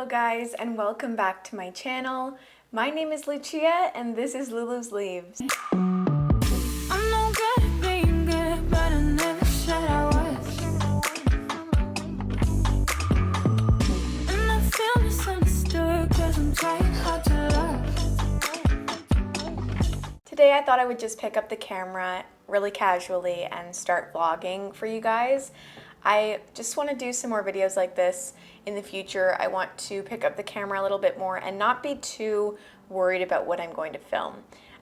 Hello guys, and welcome back to my channel. My name is Lucia and this is Lulu's Leaves. I'm no good at being good, but I never said I was. And I feel misunderstood, cause I'm trying hard to love. Today I thought I would just pick up the camera really casually and start vlogging for you guys. I just want to do some more videos like this in the future. I want to pick up the camera a little bit more and not be too worried about what I'm going to film.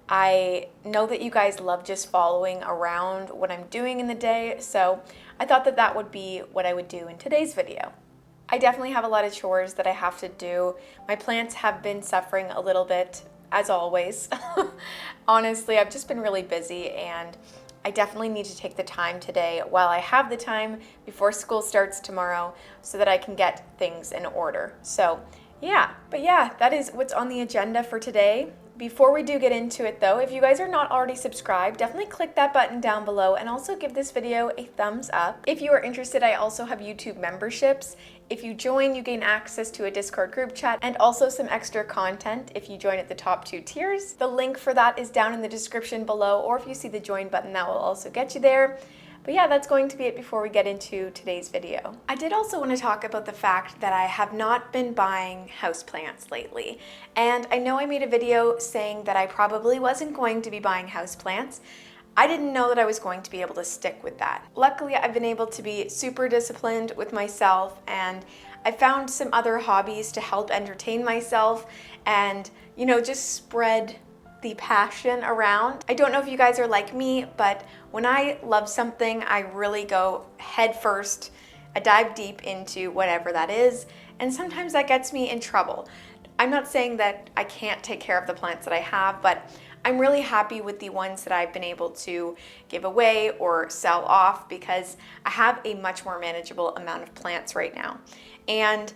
I know that you guys love just following around what I'm doing in the day, so I thought that that would be what I would do in today's video. I definitely have a lot of chores that I have to do. My plants have been suffering a little bit, as always. Honestly, I've just been really busy and I definitely need to take the time today while I have the time before school starts tomorrow so that I can get things in order. So yeah, that is what's on the agenda for today. Before we do get into it though, if you guys are not already subscribed, definitely click that button down below and also give this video a thumbs up. If you are interested, I also have YouTube memberships. If you join, you gain access to a Discord group chat and also some extra content if you join at the top 2 tiers. The link for that is down in the description below, or if you see the join button, that will also get you there. But yeah, that's going to be it before we get into today's video. I did also want to talk about the fact that I have not been buying houseplants lately. And I know I made a video saying that I probably wasn't going to be buying houseplants. I didn't know that I was going to be able to stick with that. Luckily, I've been able to be super disciplined with myself, and I found some other hobbies to help entertain myself and, you know, just spread the passion around. I don't know if you guys are like me, but when I love something, I really go head first. I dive deep into whatever that is, and sometimes that gets me in trouble. I'm not saying that I can't take care of the plants that I have, but I'm really happy with the ones that I've been able to give away or sell off because I have a much more manageable amount of plants right now. And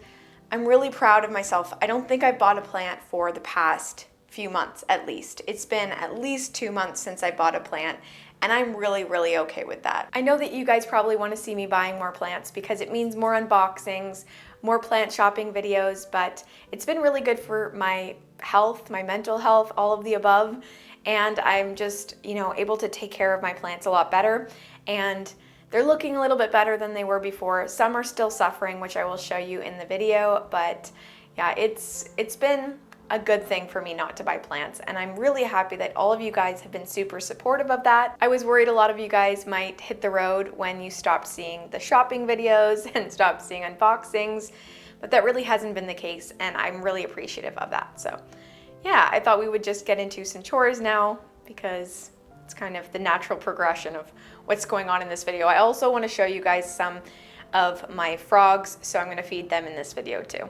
I'm really proud of myself. I don't think I've bought a plant for the past few months at least. It's been at least 2 months since I bought a plant, and I'm really okay with that. I know that you guys probably want to see me buying more plants because it means more unboxings, more plant shopping videos, but it's been really good for my health, my mental health, all of the above, and I'm just, you know, able to take care of my plants a lot better, and they're looking a little bit better than they were before. Some are still suffering, which I will show you in the video, but yeah, it's been a good thing for me not to buy plants, and I'm really happy that all of you guys have been super supportive of that. I was worried a lot of you guys might hit the road when you stopped seeing the shopping videos and stopped seeing unboxings, but that really hasn't been the case, and I'm really appreciative of that. So yeah, I thought we would just get into some chores now because it's kind of the natural progression of what's going on in this video. I also want to show you guys some of my frogs, so I'm going to feed them in this video too.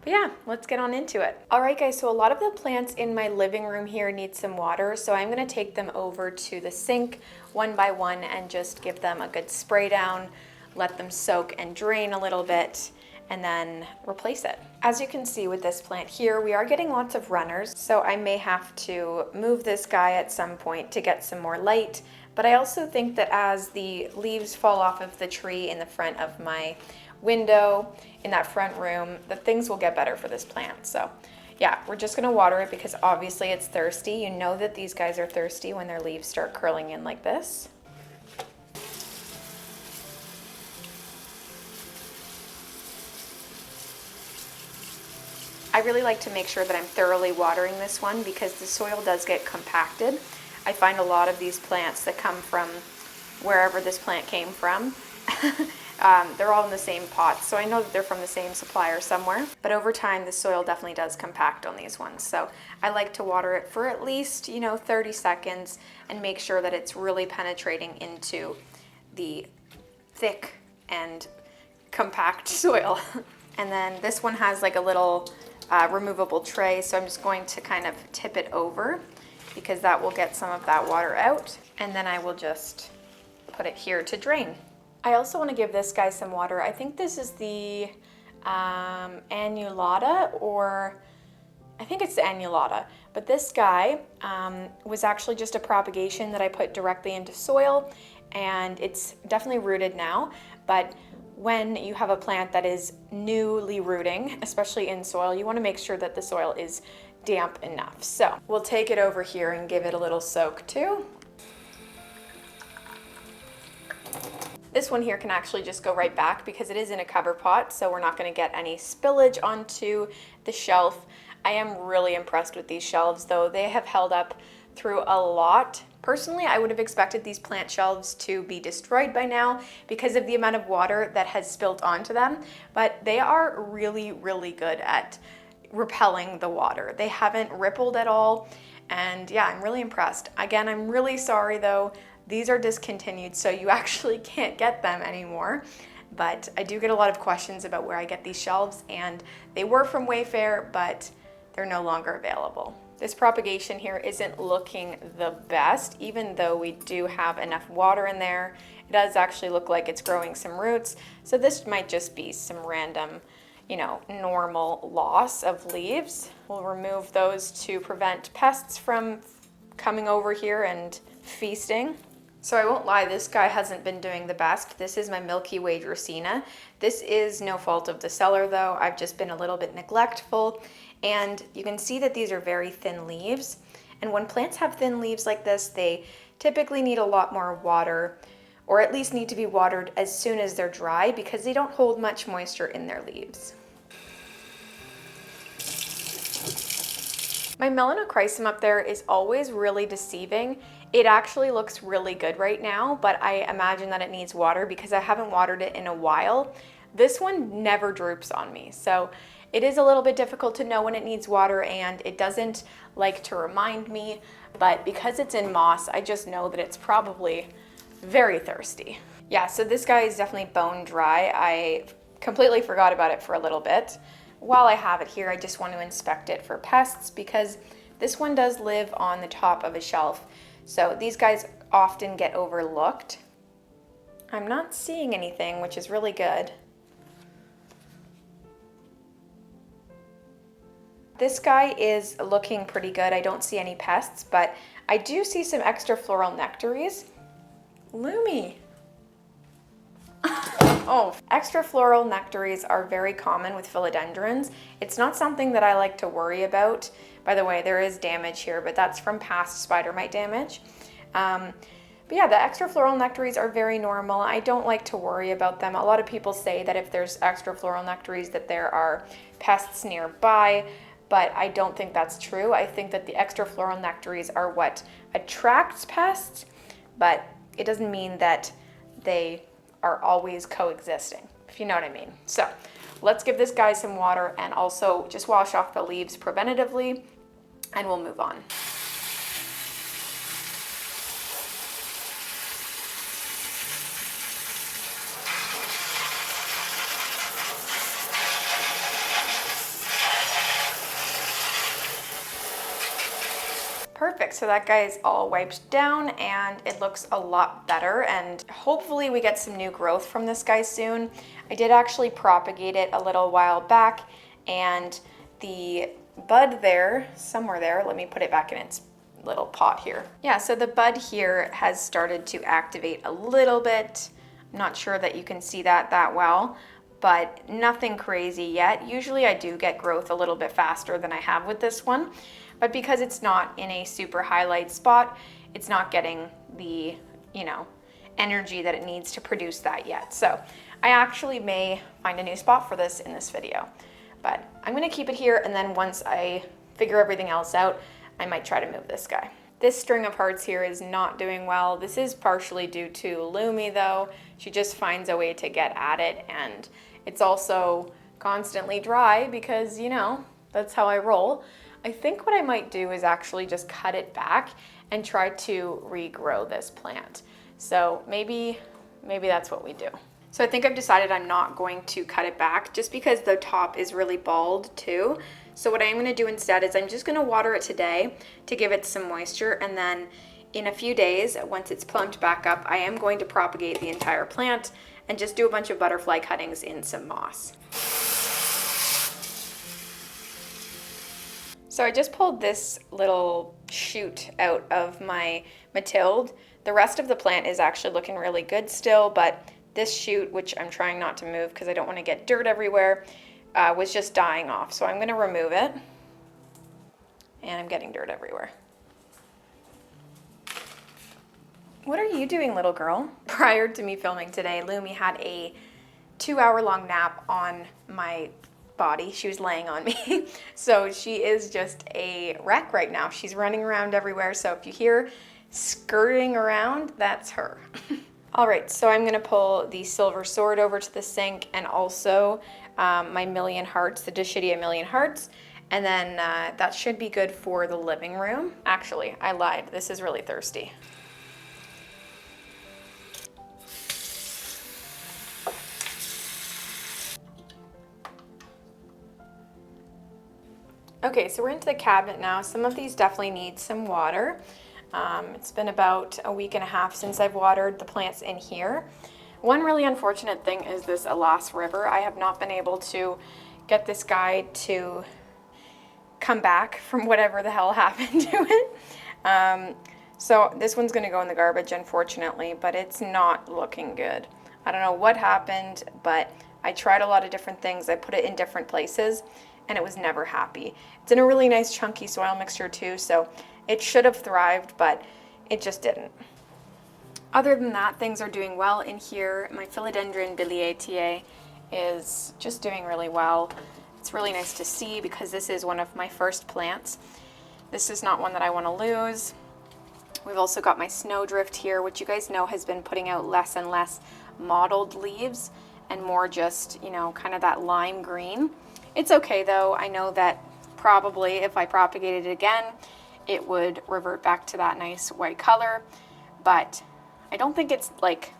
But yeah, let's get on into it. All right guys, so a lot of the plants in my living room here need some water, so I'm gonna take them over to the sink one by one and just give them a good spray down, let them soak and drain a little bit, and then replace it. As you can see with this plant here, we are getting lots of runners, so I may have to move this guy at some point to get some more light, but I also think that as the leaves fall off of the tree in the front of my window in that front room, the things will get better for this plant. So yeah, we're just gonna water it because obviously it's thirsty. You know that these guys are thirsty when their leaves start curling in like this. I really like to make sure that I'm thoroughly watering this one because the soil does get compacted. I find a lot of these plants that come from wherever this plant came from they're all in the same pot, so I know that they're from the same supplier somewhere, but over time the soil definitely does compact on these ones. So I like to water it for at least, you know, 30 seconds and make sure that it's really penetrating into the thick and compact soil. And then this one has like a little removable tray, so I'm just going to kind of tip it over because that will get some of that water out, and then I will just put it here to drain. I also want to give this guy some water. I think this is the annulata, or I think it's the annulata. But this guy was actually just a propagation that I put directly into soil, and it's definitely rooted now. But when you have a plant that is newly rooting, especially in soil, you want to make sure that the soil is damp enough. So we'll take it over here and give it a little soak too. This one here can actually just go right back because it is in a cover pot, so we're not going to get any spillage onto the shelf. I am really impressed with these shelves though. They have held up through a lot. Personally, I would have expected these plant shelves to be destroyed by now because of the amount of water that has spilled onto them, but they are really, really good at repelling the water. They haven't rippled at all, and yeah, I'm really impressed. Again, I'm really sorry though. These are discontinued, so you actually can't get them anymore. But I do get a lot of questions about where I get these shelves, and they were from Wayfair, but they're no longer available. This propagation here isn't looking the best, even though we do have enough water in there. It does actually look like it's growing some roots, so this might just be some random, normal loss of leaves. We'll remove those to prevent pests from coming over here and feasting. So I won't lie, this guy hasn't been doing the best. This is my Milky Way Dracaena. This is no fault of the seller though. I've just been a little bit neglectful, and you can see that these are very thin leaves. And when plants have thin leaves like this, they typically need a lot more water, or at least need to be watered as soon as they're dry because they don't hold much moisture in their leaves. My melanochrysum up there is always really deceiving. It actually looks really good right now, but I imagine that it needs water because I haven't watered it in a while. This one never droops on me, so it is a little bit difficult to know when it needs water, and it doesn't like to remind me, but because it's in moss, I just know that it's probably very thirsty. Yeah, so this guy is definitely bone dry. I completely forgot about it for a little bit. While I have it here, I just want to inspect it for pests because this one does live on the top of a shelf. So these guys often get overlooked. I'm not seeing anything, which is really good. This guy is looking pretty good. I don't see any pests, but I do see some extra floral nectaries. Lumi. Oh, extra floral nectaries are very common with philodendrons. It's not something that I like to worry about. By the way, there is damage here, but that's from past spider mite damage. But yeah, the extra floral nectaries are very normal. I don't like to worry about them. A lot of people say that if there's extra floral nectaries that there are pests nearby, but I don't think that's true. I think that the extra floral nectaries are what attracts pests, but it doesn't mean that they are always coexisting, if you know what I mean. So let's give this guy some water and also just wash off the leaves preventatively, and we'll move on. Perfect, so that guy is all wiped down and it looks a lot better, and hopefully we get some new growth from this guy soon. I did actually propagate it a little while back, and the bud there, somewhere there, let me put it back in its little pot here. Yeah, so the bud here has started to activate a little bit. I'm not sure that you can see that well, but nothing crazy yet. Usually I do get growth a little bit faster than I have with this one. But because it's not in a super highlight spot, it's not getting the, energy that it needs to produce that yet. So I actually may find a new spot for this in this video. But I'm gonna keep it here, and then once I figure everything else out, I might try to move this guy. This string of hearts here is not doing well. This is partially due to Lumi though. She just finds a way to get at it, and it's also constantly dry because, that's how I roll. I think what I might do is actually just cut it back and try to regrow this plant. So maybe that's what we do. So I think I've decided I'm not going to cut it back just because the top is really bald too. So what I am going to do instead is I'm just going to water it today to give it some moisture, and then in a few days, once it's plumped back up, I am going to propagate the entire plant and just do a bunch of butterfly cuttings in some moss. So I just pulled this little shoot out of my Mathilde. The rest of the plant is actually looking really good still, but this shoot, which I'm trying not to move because I don't want to get dirt everywhere, was just dying off. So I'm going to remove it. And I'm getting dirt everywhere. What are you doing, little girl? Prior to me filming today, Lumi had a 2-hour-long nap on my body. She was laying on me. So she is just a wreck right now. She's running around everywhere. So if you hear skirting around, that's her. All right, so I'm gonna pull the silver sword over to the sink and also my million hearts, the Dishidia million hearts. And then that should be good for the living room. Actually, I lied. This is really thirsty. Okay, so we're into the cabinet now. Some of these definitely need some water. It's been about a week and a half since I've watered the plants in here. One really unfortunate thing is this Alas River. I have not been able to get this guy to come back from whatever the hell happened to it. So this one's gonna go in the garbage, unfortunately, but it's not looking good. I don't know what happened, but I tried a lot of different things. I put it in different places and it was never happy. It's in a really nice chunky soil mixture too, so it should have thrived, but it just didn't. Other than that, things are doing well in here. My philodendron biliaceae is just doing really well. It's really nice to see because this is one of my first plants. This is not one that I want to lose. We've also got my snowdrift here, which you guys know has been putting out less and less mottled leaves and more just, you know, kind of that lime green. It's okay though. I know that probably if I propagated it again, it would revert back to that nice white color, but I don't think it's like,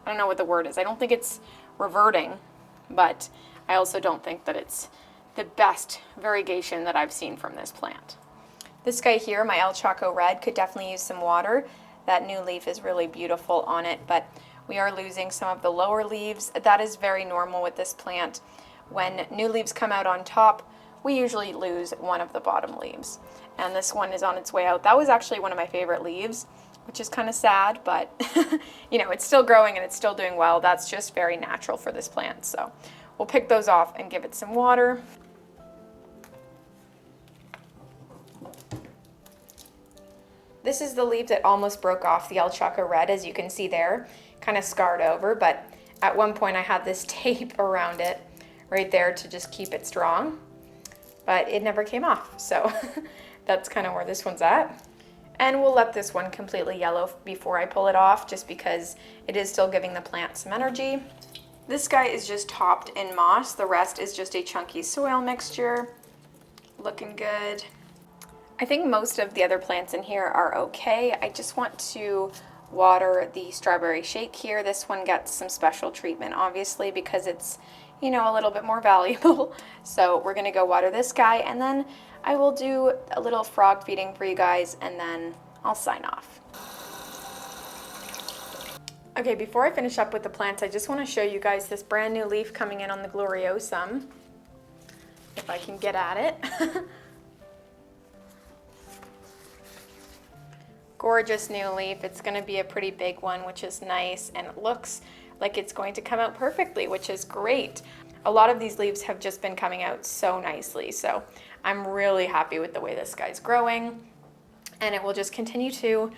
I don't know what the word is. I don't think it's reverting, but I also don't think that it's the best variegation that I've seen from this plant. This guy here, my El Chaco Red, could definitely use some water. That new leaf is really beautiful on it, but we are losing some of the lower leaves. That is very normal with this plant. When new leaves come out on top, we usually lose one of the bottom leaves. And this one is on its way out. That was actually one of my favorite leaves, which is kind of sad, but you know, it's still growing and it's still doing well. That's just very natural for this plant. So we'll pick those off and give it some water. This is the leaf that almost broke off, the El Chaco Red, as you can see there, kind of scarred over, but at one point I had this tape around it right there to just keep it strong, but it never came off. So that's kind of where this one's at. And we'll let this one completely yellow before I pull it off, just because it is still giving the plant some energy. This guy is just topped in moss. The rest is just a chunky soil mixture. Looking good. I think most of the other plants in here are okay. I just want to water the strawberry shake here. This one gets some special treatment, obviously, because it's, you know, a little bit more valuable. So we're gonna go water this guy, and then I will do a little frog feeding for you guys, and then I'll sign off. Okay, before I finish up with the plants, I just want to show you guys this brand new leaf coming in on the Gloriosum, if I can get at it. Gorgeous new leaf. It's going to be a pretty big one, which is nice, and it looks like it's going to come out perfectly, which is great. A lot of these leaves have just been coming out so nicely, so I'm really happy with the way this guy's growing, and it will just continue to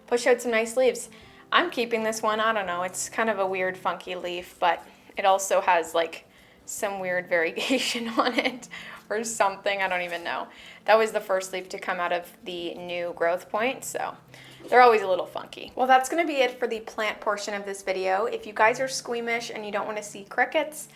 push out some nice leaves. I'm keeping this one. I don't know, it's kind of a weird funky leaf, but it also has like some weird variegation on it or something. I don't even know. That was the first leaf to come out of the new growth point, so they're always a little funky. Well, that's going to be it for the plant portion of this video. If you guys are squeamish and you don't want to see crickets,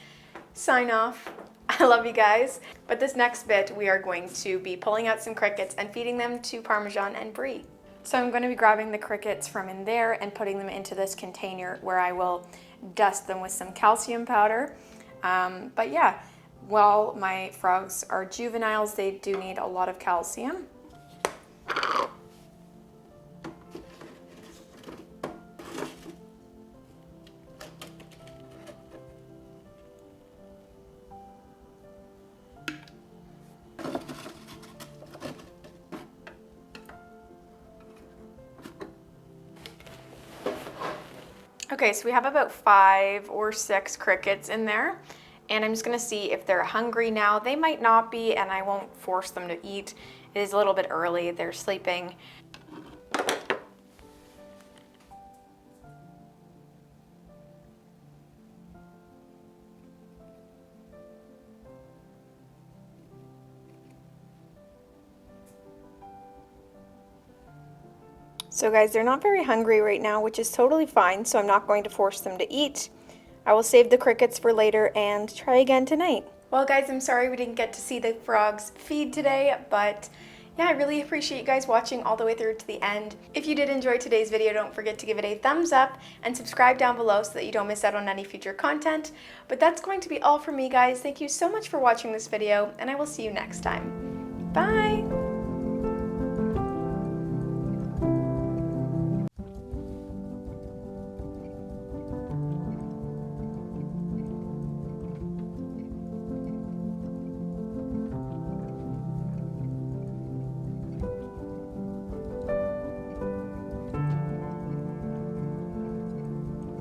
sign off. I love you guys. But this next bit, we are going to be pulling out some crickets and feeding them to Parmesan and Brie. So I'm going to be grabbing the crickets from in there and putting them into this container where I will dust them with some calcium powder. But yeah, while my frogs are juveniles, they do need a lot of calcium. Okay, so we have about 5 or 6 crickets in there, and I'm just gonna see if they're hungry now. They might not be, and I won't force them to eat. It is a little bit early, they're sleeping. So guys, they're not very hungry right now, which is totally fine, so I'm not going to force them to eat. I will save the crickets for later and try again tonight. Well guys, I'm sorry we didn't get to see the frogs feed today, but yeah, I really appreciate you guys watching all the way through to the end. If you did enjoy today's video, don't forget to give it a thumbs up and subscribe down below so that you don't miss out on any future content. But that's going to be all from me guys. Thank you so much for watching this video, and I will see you next time. Bye!